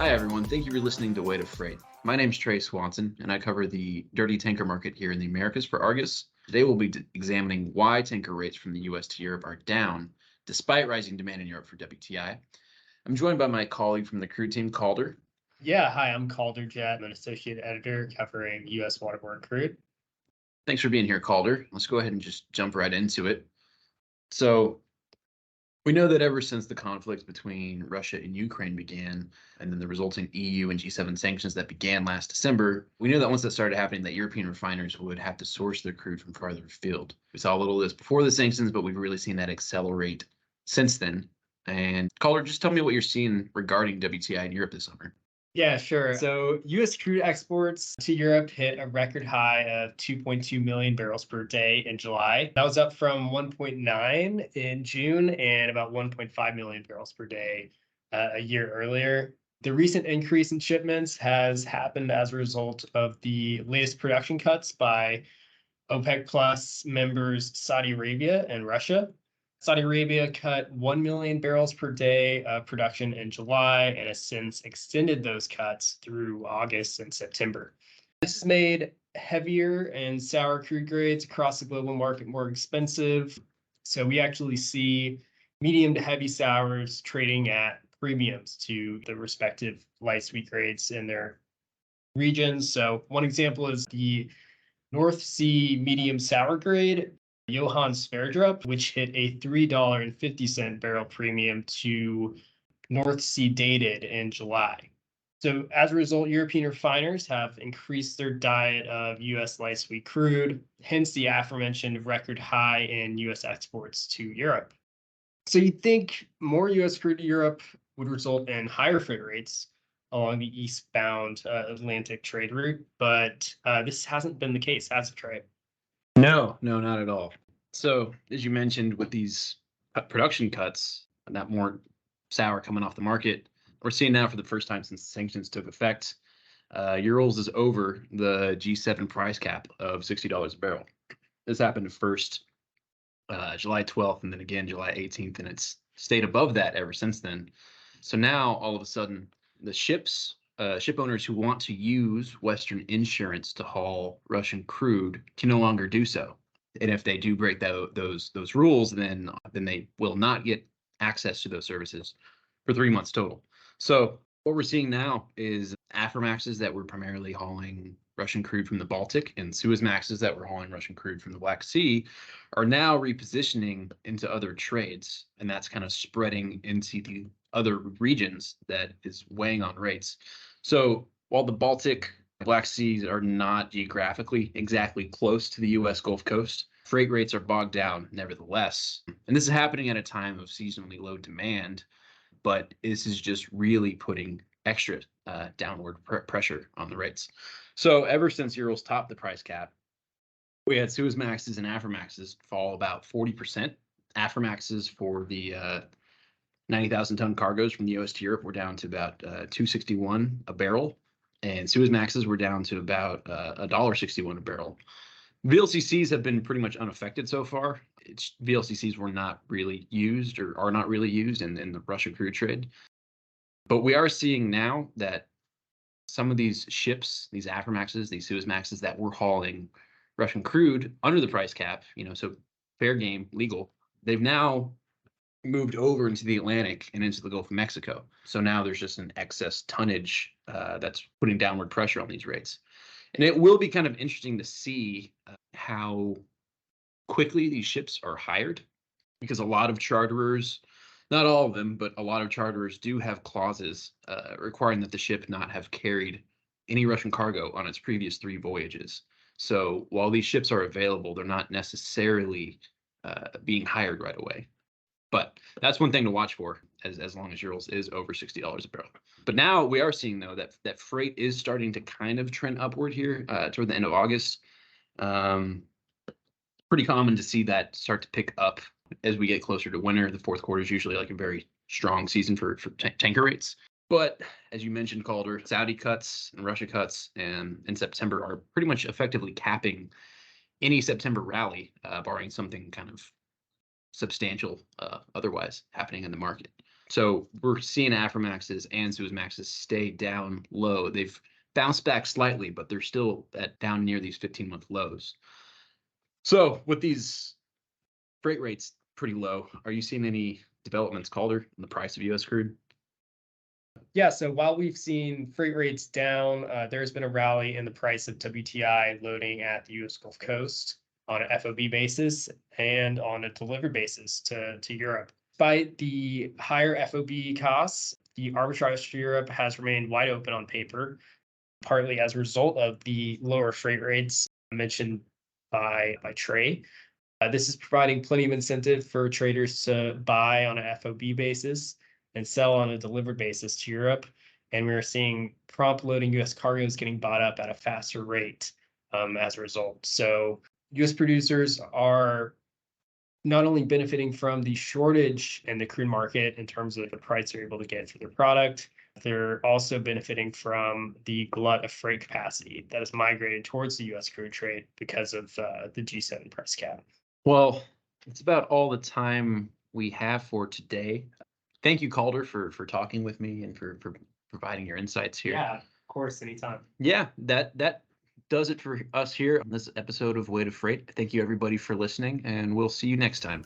Hi, everyone. Thank you for listening to Weight of Freight. My name's Tray Swanson, and I cover the dirty tanker market here in the Americas for Argus. Today, we'll be examining why tanker rates from the US to Europe are down, despite rising demand in Europe for WTI. I'm joined by my colleague from the Crude team, Calder. Yeah, hi, I'm Calder Jett. I'm an associate editor covering US Waterborne Crude. Thanks for being here, Calder. Let's go ahead and just jump right into it. So, we know that ever since the conflict between Russia and Ukraine began, and then the resulting EU and G7 sanctions that began last December, we knew that once that started happening, that European refiners would have to source their crude from farther afield. We saw a little of this before the sanctions, but we've really seen that accelerate since then. And Caller, just tell me what you're seeing regarding WTI in Europe this summer. Yeah, sure. So US crude exports to Europe hit a record high of 2.2 million barrels per day in July. That was up from 1.9 in June and about 1.5 million barrels per day a year earlier. The recent increase in shipments has happened as a result of the latest production cuts by OPEC Plus members Saudi Arabia and Russia. Saudi Arabia cut 1 million barrels per day of production in July and has since extended those cuts through August and September. This has made heavier and sour crude grades across the global market more expensive. So we actually see medium to heavy sours trading at premiums to the respective light sweet grades in their regions. So one example is the North Sea medium sour grade, Johann Sverdrup, which hit a $3.50 barrel premium to North Sea dated in July. So as a result, European refiners have increased their diet of US light sweet crude, hence the aforementioned record high in US exports to Europe. So you'd think more US crude to Europe would result in higher freight rates along the eastbound Atlantic trade route, but this hasn't been the case, has it, Trey? No, not at all. So, as you mentioned, with these production cuts and that more sour coming off the market, we're seeing now for the first time since sanctions took effect, Urals is over the G7 price cap of $60 a barrel. This happened first July 12th and then again July 18th, and it's stayed above that ever since then. So now, all of a sudden, the ship owners who want to use Western insurance to haul Russian crude can no longer do so. And if they do break those rules, then they will not get access to those services for 3 months total. So what we're seeing now is Aframaxes that were primarily hauling Russian crude from the Baltic and Suezmaxes that were hauling Russian crude from the Black Sea are now repositioning into other trades, and that's kind of spreading into the other regions that is weighing on rates. So while the Baltic, Black Seas are not geographically exactly close to the U.S. Gulf Coast, freight rates are bogged down nevertheless. And this is happening at a time of seasonally low demand, but this is just really putting extra downward pressure on the rates. So ever since Urals topped the price cap, we had Suezmaxes and Aframaxes fall about 40%. Aframaxes for the 90,000 ton cargoes from the US to Europe were down to about $2.61 a barrel, and Suezmaxes were down to about $1.61 a barrel. VLCCs have been pretty much unaffected so far. VLCCs were not really used or are not really used in the Russian crude trade. But we are seeing now that some of these ships, these Aframaxes, these Suezmaxes that were hauling Russian crude under the price cap, so fair game, legal, they've now moved over into the Atlantic and into the Gulf of Mexico. So now there's just an excess tonnage that's putting downward pressure on these rates. And it will be kind of interesting to see how quickly these ships are hired, because a lot of charterers, not all of them, but a lot of charterers do have clauses requiring that the ship not have carried any Russian cargo on its previous 3 voyages. So while these ships are available, they're not necessarily being hired right away. But that's one thing to watch for as long as Urals is over $60 a barrel. But now we are seeing, though, that freight is starting to kind of trend upward here toward the end of August. Pretty common to see that start to pick up as we get closer to winter. The fourth quarter is usually like a very strong season for tanker rates. But as you mentioned, Calder, Saudi cuts and Russia cuts in September are pretty much effectively capping any September rally, barring something kind of substantial otherwise happening in the market. So we're seeing Aframaxes and Suezmaxes stay down low. They've bounced back slightly, but they're still at down near these 15-month lows. So with these freight rates pretty low, are you seeing any developments, Calder, in the price of U.S. crude? Yeah, so while we've seen freight rates down, there's been a rally in the price of WTI loading at the US Gulf Coast on an FOB basis and on a delivered basis to Europe. Despite the higher FOB costs, the arbitrage to Europe has remained wide open on paper, partly as a result of the lower freight rates mentioned by Tray. This is providing plenty of incentive for traders to buy on an FOB basis and sell on a delivered basis to Europe. And we are seeing prompt loading US cargoes getting bought up at a faster rate as a result. So US producers are not only benefiting from the shortage in the crude market in terms of the price they're able to get for their product, they're also benefiting from the glut of freight capacity that has migrated towards the US crude trade because of the G7 price cap. Well, it's about all the time we have for today. Thank you, Calder, for talking with me and for providing your insights here. Yeah, of course, anytime. Yeah, that does it for us here on this episode of Weight of Freight. Thank you, everybody, for listening, and we'll see you next time.